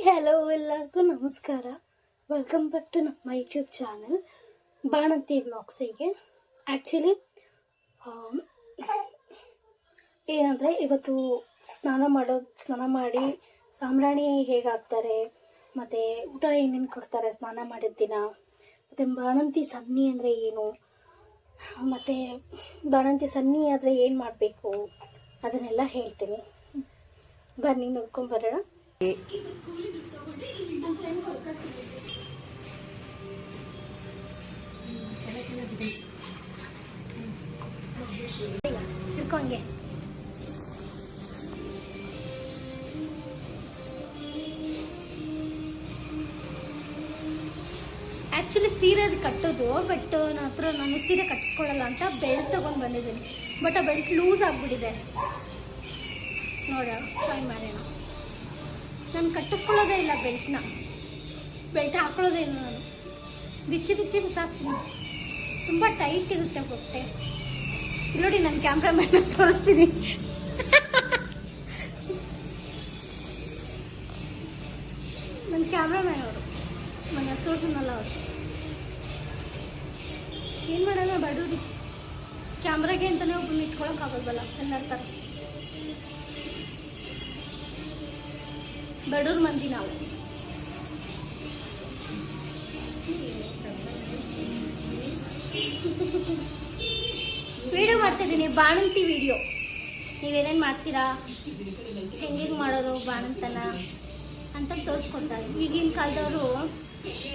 Hello ಎಲ್ಲರಿಗೂ ನಮಸ್ಕಾರ. Welcome back to ನಮ್ಮ ಯೂಟ್ಯೂಬ್ ಚಾನಲ್ ಬಾಣಂತಿ ವ್ಲಾಗ್ಸಿಗೆ. ಆ್ಯಕ್ಚುಲಿ ಏನಂದರೆ ಇವತ್ತು ಸ್ನಾನ ಮಾಡಿ ಸಾಂಬ್ರಾಣಿ ಹೇಗೆ ಹಾಕ್ತಾರೆ ಮತ್ತು ಊಟ ಏನೇನು ಕೊಡ್ತಾರೆ ಸ್ನಾನ ಮಾಡಿದ ದಿನ, ಮತ್ತು ಬಾಣಂತಿ ಸನ್ನಿ ಅಂದರೆ ಏನು, ಮತ್ತು ಬಾಣಂತಿ ಸನ್ನಿ ಆದರೆ ಏನು ಮಾಡಬೇಕು ಅದನ್ನೆಲ್ಲ ಹೇಳ್ತೀನಿ. ಬನ್ನಿ ನೋಡ್ಕೊಂಬರೋಣ. ಹಿಡ್ಕೊಂಗೆ ಆ್ಯಕ್ಚುಲಿ ಸೀರೆ ಕಟ್ಟೋದು, ಬಟ್ ನಾನು ಸೀರೆ ಕಟ್ಟಿಸ್ಕೊಳಲ್ಲ ಅಂತ ಬೆಲ್ಟ್ ತೊಗೊಂಡು ಬಂದಿದ್ದೀನಿ. ಬಟ್ ಆ ಬೆಲ್ಟ್ ಲೂಸ್ ಆಗಿಬಿಟ್ಟಿದೆ. ನೋಡ ಟ್ರೈ ಮಾಡೋಣ. ನಾನು ಕಟ್ಟಿಸ್ಕೊಳ್ಳೋದೇ ಇಲ್ಲ ಬೆಲ್ಟ್ ಹಾಕೊಳ್ಳೋದೇ ಇಲ್ಲ. ನಾನು ಬಿಚ್ಚಿ ಬಿಸಾಕ್ತೀನಿ. ತುಂಬ ಟೈಟ್ ಇರುತ್ತೆ ಹೊಟ್ಟೆ. ನೋಡಿ ನಾನು ಕ್ಯಾಮ್ರಾಮ್ಯಾನ್ ತೋರಿಸ್ತೀನಿ. ನನ್ನ ಕ್ಯಾಮ್ರಾಮ್ಯಾನ್ ಅವರು ಮನೆ ತೋರಿಸಿನಲ್ಲ ಅವರು. ಏನು ಮಾಡೋಣ, ಬಡವ್ರಿ ಕ್ಯಾಮ್ರಾಗೆ ಅಂತಲೇ ಒಬ್ಬರು ಇಟ್ಕೊಳಕ್ಕಾಗಲ್ವಲ್ಲ, ಎಲ್ಲರ ಥರ ಬಡವ್ರ ಮಂದಿ ನಾವು. ವಿಡಿಯೋ ಮಾಡ್ತಾಯಿದ್ದೀನಿ, ಬಾಣಂತಿ ವಿಡಿಯೋ. ನೀವೇನೇನು ಮಾಡ್ತೀರಾ, ಹೆಂಗೆ ಮಾಡೋದು ಬಾಣಂತನ ಅಂತ ತೋರಿಸ್ಕೊಡ್ತಾರೆ. ಈಗಿನ ಕಾಲದವರು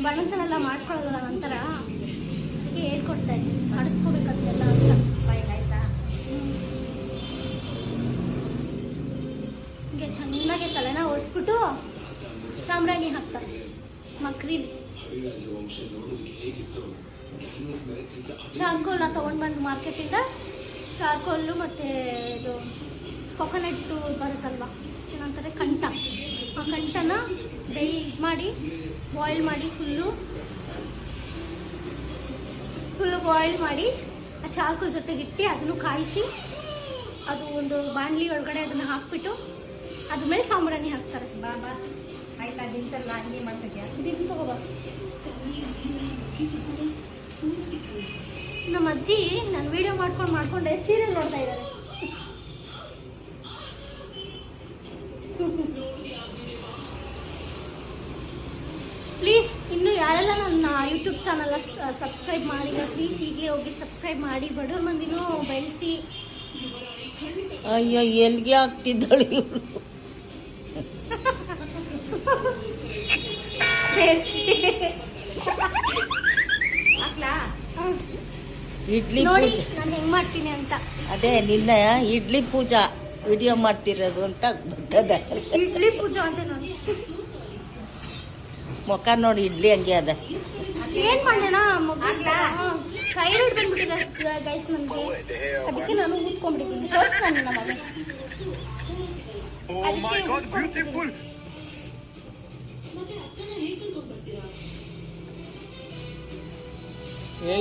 ಬಾಣಂತನೆಲ್ಲ ಮಾಡಿಸ್ಕೊಳ್ಳೋಲ್ಲ, ನಂತರ ಅದಕ್ಕೆ ಹೇಳ್ಕೊಡ್ತಾರೆ ಮಾಡಿಸ್ಕೋಬೇಕಂತೆಲ್ಲ ಅಂತ. ಆಯ್ತಾ, ಹೀಗೆ ಚೆನ್ನಾಗಿ ತಲೆನ ಓಡಿಸ್ಬಿಟ್ಟು ಸಾಂಬ್ರಾಣಿ ಹಾಕ್ತಾರೆ ಮಕ್ರೀಲಿ. ಚಾರ್ಕೋಲ್ನ ತೊಗೊಂಡು ಬಂದು ಮಾರ್ಕೆಟಿಂದ ಚಾರ್ಕೋಲು ಮತ್ತು ಇದು ಕೊಕೊನಟ್ಟು ಬರುತ್ತಲ್ವ, ಏನಂತಾರೆ ಕಂಠ. ಆ ಕಂಠನ ಬಾಯ್ಲ್ ಮಾಡಿ ಫುಲ್ಲು ಬಾಯ್ಲ್ ಮಾಡಿ ಆ ಚಾರ್ಕೋಲ್ ಜೊತೆಗಿಟ್ಟು ಅದನ್ನು ಕಾಯಿಸಿ, ಅದು ಒಂದು ಬಾಣಲಿ ಒಳಗಡೆ ಅದನ್ನು ಹಾಕ್ಬಿಟ್ಟು ಅದ್ರ ಮೇಲೆ ಸಾಂಬ್ರಾಣಿ ಹಾಕ್ತಾರೆ. ಬಾಬಾ ಆಯ್ತಾ, ದಿನಸಲ್ಲ ಹಂಗೆ ಮಾಡ್ತಿದ್ಯಾ? ದಿನ ತಗೋಬಾ. ನಮ್ಮ ಅಜ್ಜಿ ನಾನು ವಿಡಿಯೋ ಮಾಡ್ಕೊಂಡೆ ಸೀರಿಯಲ್ ನೋಡ್ತಾ ಇದ್ದಾರೆ. ಪ್ಲೀಸ್ ಇನ್ನು ಯಾರೆಲ್ಲ ನನ್ನ ಯೂಟ್ಯೂಬ್ ಚಾನಲ್ ಸಬ್ಸ್ಕ್ರೈಬ್ ಮಾಡಿಲ್ಲ, ಪ್ಲೀಸ್ ಹೀಗೆ ಹೋಗಿ ಸಬ್ಸ್ಕ್ರೈಬ್ ಮಾಡಿ, ಬಡವ್ರ ಮಂದಿನೂ ಬೆಳೆಸಿ. ಅಯ್ಯೋ, ಎಲ್ಗೆ ಆಗ್ತಿದ್ದಾಳೆ ಇವಳು. ಇಡ್ಲಿ ನೋಡಿ ನಾನು ಹೆಂಗ್ ಮಾಡ್ತೀನಿ ಅಂತ. ಅದೇ ನಿನ್ನ ಇಡ್ಲಿ ಪೂಜಾ ವಿಡಿಯೋ ಮಾಡ್ತಿರೋದು ಅಂತ ಗೊತ್ತದ. ಇಡ್ಲಿ ಪೂಜಾ ಅಂತ ನೋಡಿ ಮುಖ ನೋಡಿ, ಇಡ್ಲಿ ಹಂಗೆ ಅದ. ಏನ್ ಮಾಡೋಣ, ಥೈರಾಯ್ಡ್ ಬಂದ್ಬಿಟ್ಟಿದೆ ಗೈಸ್ ನನಗೆ. ಅದಕ್ಕೆ ನಾನು ಊದ್ಕೊಂಡ್ಬಿಟ್ಟಿದ್ದೀನಿ. ತೋರಿಸ್ತಾನೆ ನಮಗೆ.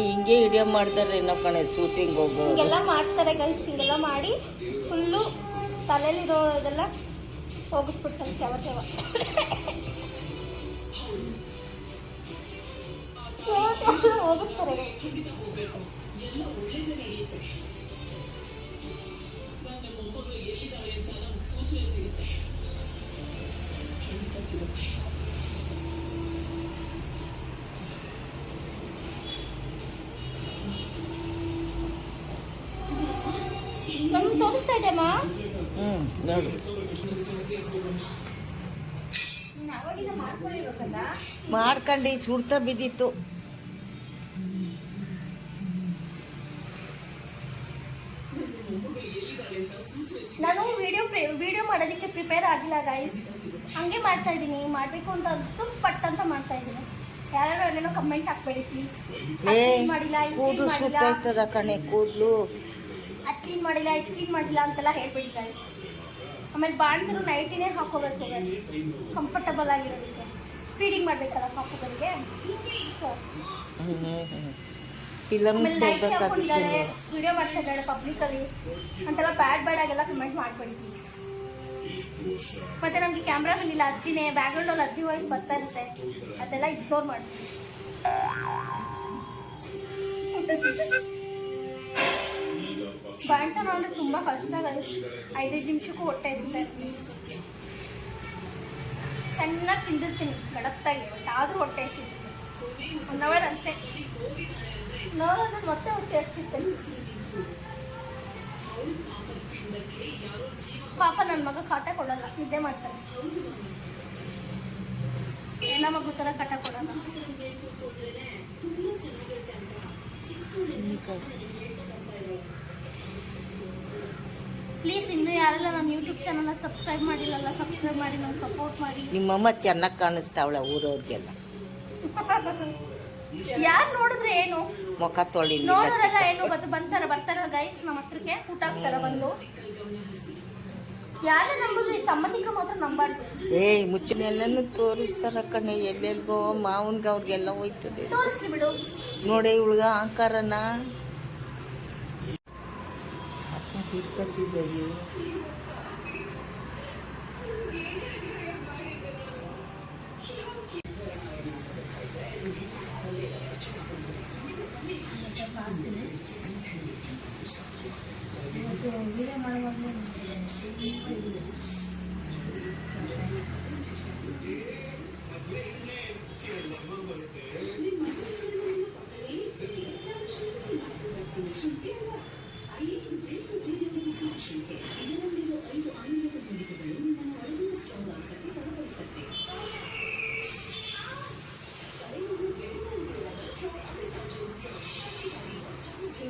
ಹಿಂಗೆ ವಿಡಿಯೋ ಮಾಡ್ತಾರೆ ಏನೋ ಕಣೆ, ಶೂಟಿಂಗ್ ಹೋಗೋ ಹಿಂಗೆಲ್ಲ ಮಾಡ್ತಾರೆ ಗೈಸ್. ಹಿಂಗೆಲ್ಲ ಮಾಡಿ ಫುಲ್ಲು ತಲೆಯಲ್ಲಿರೋ ಇದೆಲ್ಲ ಹೋಗಿಸ್ಬಿಡ್ತಾರೆ ಕೆವ ಹೋಗಿಸ್ತಾರೆ. ನಮ್ಗೆ ತೋರಿಸ್ತಾ ಇದೆಯಮ್ಮ. ನೋಡು, ಮಾಡ್ಕೊಂಡು ಸುಡ್ತಾ ಬಿದ್ದಿತ್ತು. ನಾನು ವಿಡಿಯೋ ಮಾಡೋದಕ್ಕೆ ಪ್ರಿಪೇರ್ ಆಗಿಲ್ಲ ಗೈಸ್. ಹಂಗೆ ಮಾಡ್ತಾ ಇದ್ದೀನಿ. ಮಾಡಬೇಕು ಅಂತ ಅನಿಸ್ತು, ಪಟ್ ಅಂತ ಮಾಡ್ತಾ ಇದ್ದೀನಿ. ಯಾರು ಏನೇನೋ ಕಮೆಂಟ್ ಹಾಕ್ಬೇಡಿ ಪ್ಲೀಸ್. ಕೂದಲು ಸುತ್ತಾಯ್ತದ ಕಣೆ, ಕೂದಲು ಕ್ಲೀನ್ ಮಾಡಿಲ್ಲ, ಇದು ಕ್ಲೀನ್ ಮಾಡಿಲ್ಲ ಅಂತೆಲ್ಲ ಹೇಳ್ಬೇಡಿ ಗೈಸ್. ಆಮೇಲೆ ಬಾಣ್ತರು ನೈಟಿನೇ ಹಾಕೋಬೇಕು ಗೈಸ್, ಕಂಫರ್ಟಬಲ್ ಆಗಿರೋದಕ್ಕೆ. ಫೀಡಿಂಗ್ ಮಾಡಬೇಕಲ್ಲ ಪಾಪುಗಳಿಗೆ. ಸೊ ಫಿಲಮ್ ಆಮೇಲೆ ನೈಟಿ ಹಾಕೊಂಡಿದ್ದಾಳೆ, ಹೋಗ್ಬೇಕಾಗಿತ್ತು. ವಿಡಿಯೋ ಮಾಡ್ತಾ ಇದ್ದಾಳೆ ಪಬ್ಲಿಕಲ್ಲಿ ಅಂತೆಲ್ಲ ಬ್ಯಾಡ್ ಆಗೆಲ್ಲ ಕಮೆಂಟ್ ಮಾಡಬೇಡಿ ಪ್ಲೀಸ್. ಮತ್ತೆ ನಮಗೆ ಕ್ಯಾಮ್ರಾ ಬಂದಿಲ್ಲ, ಅಜ್ಜಿನೇ ಬ್ಯಾಕ್ಗ್ರೌಂಡಲ್ಲಿ ಅಜ್ಜಿ ವಾಯ್ಸ್ ಬರ್ತಾ ಇರುತ್ತೆ, ಅದೆಲ್ಲ ಇಗ್ನೋರ್ ಮಾಡಿ. ಬಾಣ್ತನ ಅಂದರೆ ತುಂಬ ಕಷ್ಟ ಆಗುತ್ತೆ. 5 ನಿಮಿಷಕ್ಕೂ ಹೊಟ್ಟೆ ಹಸಿತೆ. ಚೆನ್ನಾಗಿ ತಿಂದಿರ್ತೀನಿ ಗಡತ್ತಾಗಿ, ಬಟ್ ಆದರೂ ಹೊಟ್ಟೆ ಹಸಿರುತ್ತೆ. 1 ಅವರ್ ಅಷ್ಟೇ ನೋಡೋದು, ಮತ್ತೆ ಹೊಟ್ಟೆ ಹಸಿತೆ. ಪಾಪ ನನ್ನ ಮಗ ಕಾಟ ಕೊಡಲ್ಲ, ನಿದ್ದೆ ಮಾಡ್ತಾನೆ. ಏನ ಮಗು ಥರ ಕಾಟ ಕೊಡಲ್ಲ. ಪ್ಲೀಸ್ ಇನ್ನೂ ಯಾರೆಲ್ಲ ನಮ್ಮ ಯೂಟ್ಯೂಬ್ ಚಾನಲ್ನ ಸಬ್ಸ್ಕ್ರೈಬ್ ಮಾಡಿಲ್ಲಲ್ಲ, ಸಬ್ಸ್ಕ್ರೈಬ್ ಮಾಡಿ ನಂಗೆ ಸಪೋರ್ಟ್ ಮಾಡಿ. ನಿಮ್ಮಮ್ಮ ಚೆನ್ನಾಗಿ ಕಾಣಿಸ್ತಾವಳ ಊರವ್ರಿಗೆಲ್ಲ. ಯಾರು ನೋಡಿದ್ರೆ ಏನು, ಮುಖ ತೊಳಿ ನೋಡೋರೆಲ್ಲ ಏನು ಬರ್ತಾರ ಗೈಸ್ ನಮ್ಮ ಹತ್ರಕ್ಕೆ ಊಟ ಹಾಕ್ತಾರ ಬಂದು. ಯಾರೇ ನಂಬುದು, ಈ ಸಂಬಂಧಿಕ ಮಾತ್ರ ನಂಬಾರ್ದು. ಮುಚ್ಚಿನೆಲ್ಲನೂ ತೋರಿಸ್ತಾರ ಕಣೆ, ಎಲ್ಲೆಲ್ಗೋ ಮಾವನ್ಗ ಅವ್ರಿಗೆಲ್ಲ ಹೋಯ್ತದೆ. ತೋರಿಸ್ಲಿ ಬಿಡು. ನೋಡಿ ಇವಳ್ಗ ಅಹಂಕಾರನ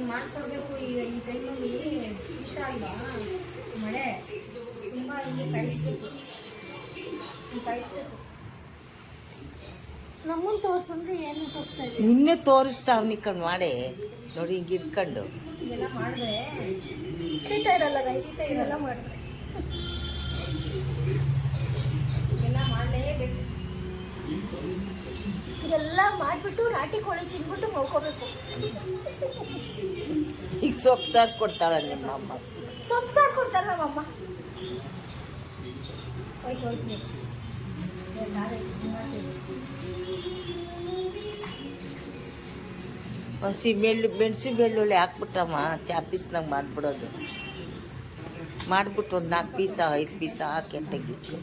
ಮಾಡ್ಕೊಡ್ಬೇಕು. ಈಗ ಈ ಟೈಮಲ್ಲಿ ಶೀತ ಅಲ್ವಾ, ಮಳೆ ತುಂಬ ಹಿಂಗೆ ಕಾಯಿಸ್ಬೇಕು. ನಮ್ಮನ್ನ ತೋರ್ಸಂದ್ರೆ ಏನು ತೋರಿಸ್ತಾ ಇದ್ದೀವಿ? ನಿನ್ನೆ ತೋರಿಸ್ತಾವ್ ನಿಕ್ಕಂಡು ಮಾಡಿ ನೋಡಿ ಹಿಂಗೆ ಇಟ್ಕೊಂಡು. ಇವೆಲ್ಲ ಮಾಡಿದ್ರೆ ಶೀತ ಇರಲ್ಲ ಗೈಸ್, ಇವೆಲ್ಲ ಮಾಡಿದ್ರೆ. ಇವೆಲ್ಲ ಮಾಡಲೇಬೇಕು. ಇದೆಲ್ಲ ಮಾಡಿಬಿಟ್ಟು ನಾಟಿ ಕೋಳಿ ತಿಂದ್ಬಿಟ್ಟು ಮಲ್ಕೋಬೇಕು. ಈಗ ಸೊಪ್ಪು ಸಾರು ಕೊಡ್ತಾಳ ನಿಮ್ಮಮ್ಮ. ಸೊಪ್ಪು ಸಾರು ಕೊಡ್ತಾರೆ ನಮ್ಮಮ್ಮ. ಹೋಯ್ತು ಮೆಣಸು ಬೆಳ್ಳುಳ್ಳಿ ಹಾಕ್ಬಿಟ್ಟಮ್ಮ ಚಾಪೀಸ್ನಾಗ ಮಾಡಿಬಿಡೋದು. ಮಾಡಿಬಿಟ್ಟು ಒಂದು 4 ಪೀಸ 5 ಪೀಸ ಹಾಕಿ ತೆಗಿಟ್ಟು.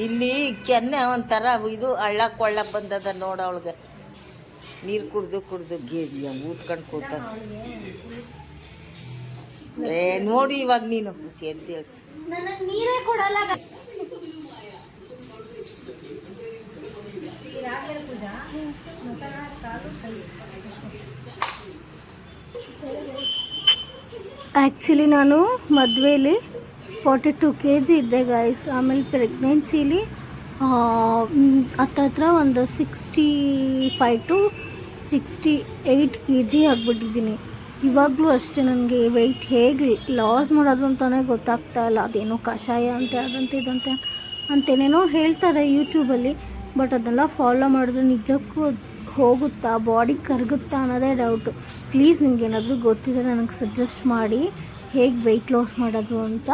ಇಲ್ಲಿ ಕೆನ್ನೆ ಒಂಥರ ಇದು ಹಳ್ಳ ಕೊಳ್ಳ ಬಂದದ ನೋಡ ಅವಳಿಗೆ. ನೀರು ಕುಡ್ದು ಊದ್ಕೊಂಡು ಕೂತ. ನೋಡಿ ಇವಾಗ ನೀನು ಅಂತ ಹೇಳ್ಸಿ. ನನಗೆ ನೀರೇ ಕೊಡಲ್ಲ. ಇದಾದ್ಮೇಲೆ ಪೂಜಾ ಮುಖನ ಕಾಲು ಕೈ. ಆ್ಯಕ್ಚುಲಿ ನಾನು ಮದುವೆಯಲ್ಲಿ 42 kg ಇದ್ದೆ ಗೈಸ್. ಆಮೇಲೆ ಪ್ರೆಗ್ನೆನ್ಸಿಲಿ ಹತ್ತತ್ರ ಒಂದು 65 to 68 kg ಆಗಿಬಿಟ್ಟಿದ್ದೀನಿ. ಇವಾಗಲೂ ಅಷ್ಟೇ ನನಗೆ ವೆಯ್ಟ್ ಹೇಗೆ ಲಾಸ್ ಮಾಡೋದು ಅಂತಲೇ ಗೊತ್ತಾಗ್ತಾ ಇಲ್ಲ. ಅದೇನೋ ಕಷಾಯ ಅಂತೆ ಅದಂತೆ ಇದಂತೆ ಅಂತೇನೇನೋ ಹೇಳ್ತಾರೆ ಯೂಟ್ಯೂಬಲ್ಲಿ, ಬಟ್ ಅದೆಲ್ಲ ಫಾಲೋ ಮಾಡಿದ್ರೆ ನಿಜಕ್ಕೂ ಹೋಗುತ್ತಾ, ಬಾಡಿ ಕರಗುತ್ತಾ ಅನ್ನೋದೇ ಡೌಟು. ಪ್ಲೀಸ್ ನಿಮ್ಗೆ ಏನಾದರೂ ಗೊತ್ತಿದ್ರೆ ನನಗೆ ಸಜೆಸ್ಟ್ ಮಾಡಿ ಹೇಗೆ ವೆಯ್ಟ್ ಲಾಸ್ ಮಾಡೋದು ಅಂತ.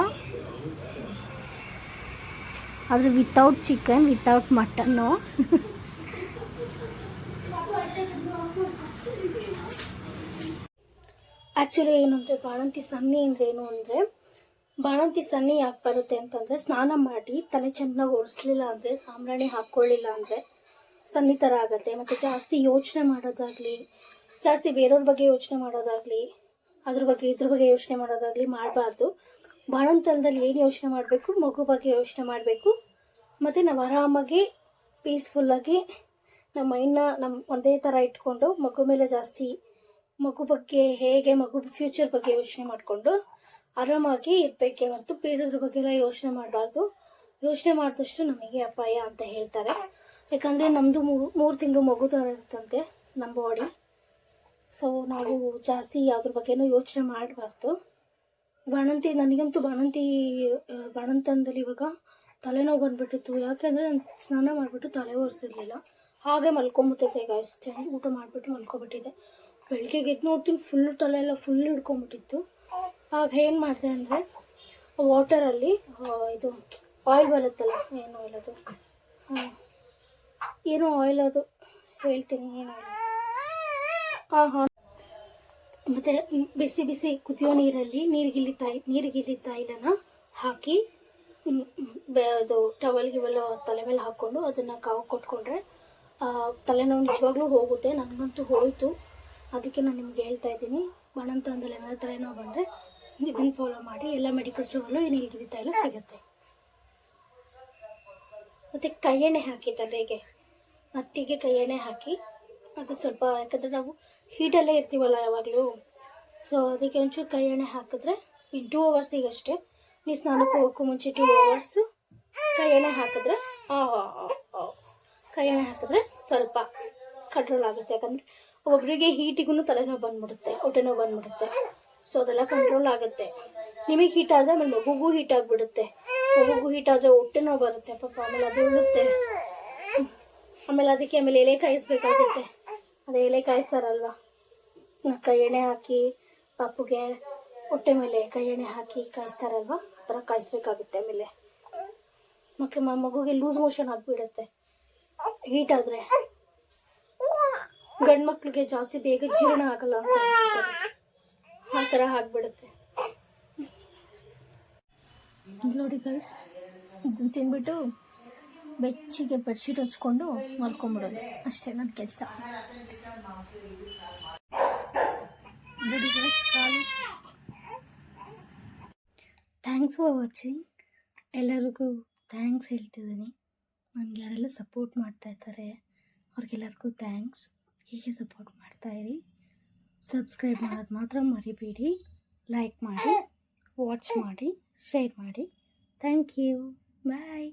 ಆದರೆ without chicken, without mutton. Actually ಏನು ಅಂದರೆ ಬಾಣಂತಿ ಸನ್ನಿ ಅಂದರೆ ಏನು ಅಂದರೆ, ಬಾಣಂತಿ ಸನ್ನಿ ಯಾಕೆ ಬರುತ್ತೆ ಅಂತಂದರೆ, ಸ್ನಾನ ಮಾಡಿ ತಲೆ ಚೆನ್ನಾಗಿ ಒರೆಸ್ಲಿಲ್ಲ ಅಂದರೆ, ಸಾಂಬ್ರಾಣಿ ಹಾಕ್ಕೊಳ್ಳಿಲ್ಲ ಅಂದರೆ ಸನ್ನಿ ಥರ ಆಗುತ್ತೆ. ಮತ್ತು ಜಾಸ್ತಿ ಯೋಚನೆ ಮಾಡೋದಾಗಲಿ, ಜಾಸ್ತಿ ಬೇರೆಯವ್ರ ಬಗ್ಗೆ ಯೋಚನೆ ಮಾಡೋದಾಗಲಿ, ಇದ್ರ ಬಗ್ಗೆ ಯೋಚನೆ ಮಾಡೋದಾಗಲಿ ಮಾಡಬಾರ್ದು. ಬಾಣಂತನದಲ್ಲಿ ಏನು ಯೋಚನೆ ಮಾಡಬೇಕು, ಮಗು ಬಗ್ಗೆ ಯೋಚನೆ ಮಾಡಬೇಕು. ಮತ್ತು ನಾವು ಆರಾಮಾಗಿ ಪೀಸ್ಫುಲ್ಲಾಗಿ ನಮ್ಮ ಮೈಂಡ್ನ ಒಂದೇ ಥರ ಇಟ್ಕೊಂಡು ಮಗು ಮೇಲೆ ಜಾಸ್ತಿ, ಮಗು ಬಗ್ಗೆ ಹೇಗೆ, ಮಗು ಫ್ಯೂಚರ್ ಬಗ್ಗೆ ಯೋಚನೆ ಮಾಡಿಕೊಂಡು ಆರಾಮಾಗಿ ಇರಬೇಕೇ ಹೊರತು ಬೇರೆಯದ್ರ ಬಗ್ಗೆ ಎಲ್ಲ ಯೋಚನೆ ಮಾಡಬಾರ್ದು. ಯೋಚನೆ ಮಾಡಿದಷ್ಟು ನಮಗೆ ಅಪಾಯ ಅಂತ ಹೇಳ್ತಾರೆ. ಯಾಕಂದರೆ ನಮ್ಮದು 3 ತಿಂಗಳು ಮಗು ಥರ ಇರುತ್ತಂತೆ ನಮ್ಮ ಬಾಡಿ. ಸೊ ನಾವು ಜಾಸ್ತಿ ಯಾವುದ್ರ ಬಗ್ಗೆನೂ ಯೋಚನೆ ಮಾಡಬಾರ್ದು. ನನಗಂತೂ ಬಾಣಂತನದಲ್ಲಿ ಇವಾಗ ತಲೆನೋವು ಬಂದುಬಿಟ್ಟಿತ್ತು. ಯಾಕೆಂದರೆ ನಾನು ಸ್ನಾನ ಮಾಡಿಬಿಟ್ಟು ತಲೆ ಒರೆಸಿರ್ಲಿಲ್ಲ. ಹಾಗೆ ಮಲ್ಕೊಂಬಿಟ್ಟಿದ್ದೆ ಈಗ ಅಷ್ಟೇ, ಊಟ ಮಾಡಿಬಿಟ್ಟು ಮಲ್ಕೊಬಿಟ್ಟಿದ್ದೆ. ಬೆಳಗ್ಗೆಗೆ ಎದ್ದು ನೋಡ್ತೀನಿ ಫುಲ್ ತಲೆ ಎಲ್ಲ ಫುಲ್ ಹಿಡ್ಕೊಂಬಿಟ್ಟಿತ್ತು. ಆಗ ಏನು ಮಾಡಿದೆ ಅಂದರೆ ವಾಟರಲ್ಲಿ ಇದು ಆಯಿಲ್ ಬರುತ್ತಲ್ಲ, ಏನು ಆಯಿಲ್ ಅದು, ಏನೋ ಆಯಿಲ್ ಅದು ಹೇಳ್ತೀನಿ, ಏನು ಮತ್ತು ಬಿಸಿ ಬಿಸಿ ಕುದಿಯೋ ನೀರಲ್ಲಿ ನೀರಿಗಿಲ್ಲಿ ತೈಲನ ಹಾಕಿ ಅದು ಟವಲ್ಗಿವೆಲ್ಲ ತಲೆ ಮೇಲೆ ಹಾಕ್ಕೊಂಡು ಅದನ್ನು ಕಾವು ಕೊಟ್ಕೊಂಡ್ರೆ ತಲೆನೋವು ನಿಜವಾಗ್ಲೂ ಹೋಗುತ್ತೆ. ನನಗಂತೂ ಹೋಯಿತು, ಅದಕ್ಕೆ ನಾನು ನಿಮ್ಗೆ ಹೇಳ್ತಾ ಇದ್ದೀನಿ. ಬಾಣಂತನದಲ್ಲಿ ಏನಾದರೂ ತಲೆನೋವು ಬಂದರೆ ಇದನ್ನು ಫಾಲೋ ಮಾಡಿ. ಎಲ್ಲ ಮೆಡಿಕಲ್ ಸ್ಟೋರಲ್ಲೂ ಈ ನೀರಿಗಿಲ್ಲಿ ತೈಲ ಸಿಗುತ್ತೆ. ಮತ್ತು ಕೈ ಎಣ್ಣೆ ಹಾಕಿ ತಲೆಗೆ, ಹತ್ತಿಗೆ ಕೈ ಎಣ್ಣೆ ಹಾಕಿ ಅದು ಸ್ವಲ್ಪ, ಯಾಕಂದರೆ ನಾವು ಹೀಟಲ್ಲೇ ಇರ್ತೀವಲ್ಲ ಯಾವಾಗಲೂ, ಸೊ ಅದಕ್ಕೆ ಒಂಚೂರು ಕೈ ಎಣ್ಣೆ ಹಾಕಿದ್ರೆ ಇನ್ನು 2 ಅವರ್ಸಿಗಷ್ಟೇ, ನೀವು ಸ್ನಾನಕ್ಕೆ ಹೋಗೋಕ್ಕೂ ಮುಂಚೆ 2 ಅವರ್ಸು ಕೈ ಎಣ್ಣೆ ಹಾಕಿದ್ರೆ ಸ್ವಲ್ಪ ಕಂಟ್ರೋಲ್ ಆಗುತ್ತೆ. ಯಾಕಂದರೆ ಒಬ್ಬರಿಗೆ ಹೀಟಿಗೂ ತಲೆನೋವು ಬಂದ್ಬಿಡುತ್ತೆ, ಹೊಟ್ಟೆ ನೋವು ಬಂದ್ಬಿಡುತ್ತೆ. ಸೊ ಅದೆಲ್ಲ ಕಂಟ್ರೋಲ್ ಆಗುತ್ತೆ. ನಿಮಗೆ ಹೀಟ್ ಆದರೆ ಆಮೇಲೆ ಮಗುಗೂ ಹೀಟ್ ಆಗಿಬಿಡುತ್ತೆ. ಮಗುಗೂ ಹೀಟ್ ಆದರೆ ಹೊಟ್ಟೆ ನೋವು ಬರುತ್ತೆ ಪಾಪ, ಆಮೇಲೆ ಅದು ಉಳುತ್ತೆ. ಆಮೇಲೆ ಅದಕ್ಕೆ ಎಲೆ ಕಾಯಿಸ್ಬೇಕಾಗುತ್ತೆ. ಅದೇ ಎಲೆ ಕಾಯಿಸ್ತಾರಲ್ವ, ಕೈ ಎಣ್ಣೆ ಹಾಕಿ ಪಾಪುಗೆ ಹೊಟ್ಟೆ ಮೇಲೆ ಕೈ ಎಣ್ಣೆ ಹಾಕಿ ಕಾಯಿಸ್ತಾರಲ್ವ, ಆ ಥರ ಕಾಯಿಸ್ಬೇಕಾಗುತ್ತೆ. ಆಮೇಲೆ ಮಗುಗೆ ಲೂಸ್ ಮೋಷನ್ ಆಗಿಬಿಡುತ್ತೆ ಹೀಟ್ ಆದರೆ. ಗಂಡು ಮಕ್ಳಿಗೆ ಜಾಸ್ತಿ ಬೇಗ ಜೀರ್ಣ ಆಗಲ್ಲ ಅಂತ ಆ ಥರ ಆಗಿಬಿಡುತ್ತೆ. ನೋಡಿ ಗೈಸ್, ಇದನ್ನು ತಿಂದ್ಬಿಟ್ಟು ಬೆಚ್ಚಿಗೆ ಬೆಡ್ಶೀಟ್ ಹಚ್ಕೊಂಡು ಮಲ್ಕೊಂಬಿಡೋದು ಅಷ್ಟೇ ನನ್ನ ಕೆಲಸ. ನೋಡಿ ಗೈಸ್, ಕಾಲು. Thanks for watching. ಎಲ್ಲರಿಗೂ ಥ್ಯಾಂಕ್ಸ್ ಹೇಳ್ತಿದ್ದೀನಿ. ನನಗೆ ಯಾರೆಲ್ಲ ಸಪೋರ್ಟ್ ಮಾಡ್ತಾಯಿರ್ತಾರೆ ಅವ್ರಿಗೆಲ್ಲರಿಗೂ ಥ್ಯಾಂಕ್ಸ್. ಹೀಗೆ ಸಪೋರ್ಟ್ ಮಾಡ್ತಾಯಿರಿ. ಸಬ್ಸ್ಕ್ರೈಬ್ ಮಾಡೋದು ಮಾತ್ರ ಮರಿಬೇಡಿ. ಲೈಕ್ ಮಾಡಿ, ವಾಚ್ ಮಾಡಿ, ಶೇರ್ ಮಾಡಿ. Thank you. ಬಾಯ್.